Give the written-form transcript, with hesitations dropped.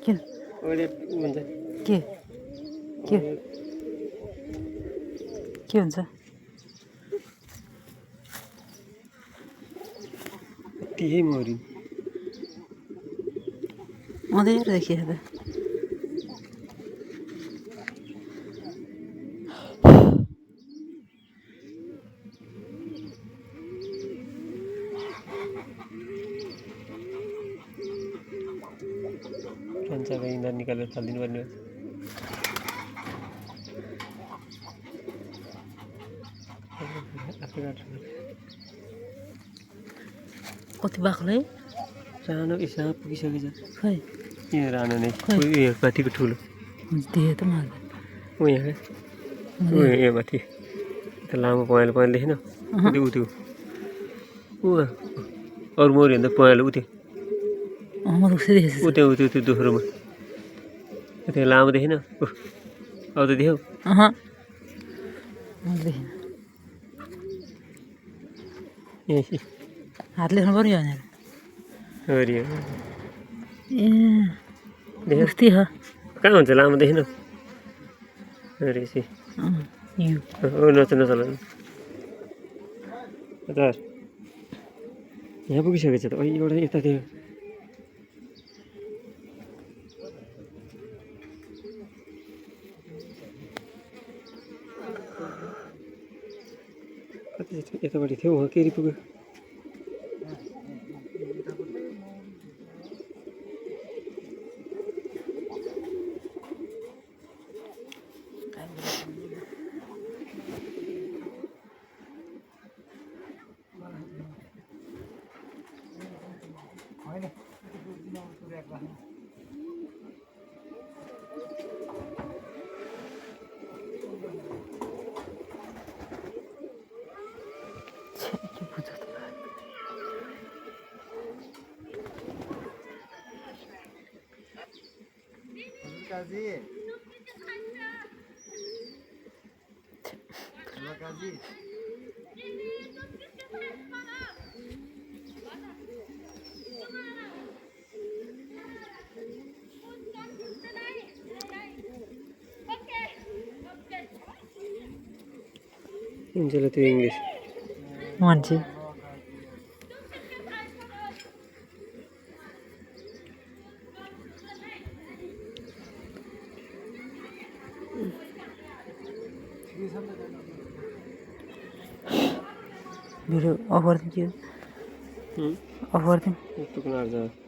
किन के के के हुन्छ त्यही मरि अँधेर देखियो त कान्छाको इन्धन निकालेर फालिदिनु पर्ने आफै काट्नु कति बाक्लो है सानो हिसाब पुगिसकेछ खै यहाँ रानो नै यहाँ माथिको ठुलो देखेँ त मैले ऊ यहाँ यहाँ माथि त्यो लामो पहेँलो पहेँलो देखेन त्यो ऊ त्यो ऊ अरू मऱ्यो भने त पहेँलो ऊ त्यो मैले उसै देखेको ऊ त्यो दोस्रोमा त्यो लामो देखेन अब त देख्यौ मैले देखेँ यहाँ हात लेख्नु पर्यो भनेर हरियो ए उस्तै हो कहाँ हुन्छ लामो देखेन रहेछ नचला हजुर यहाँ पुगिसकेछ त एउटा यता थियो कति यतापट्टि थियो उहाँ केरी पुग्यो हुन्छ त्यो इङ्ग्लिस मान्छे भिडियो अफ गरिदिन्छु अफ गरिदिउँ टुक्न आउँछ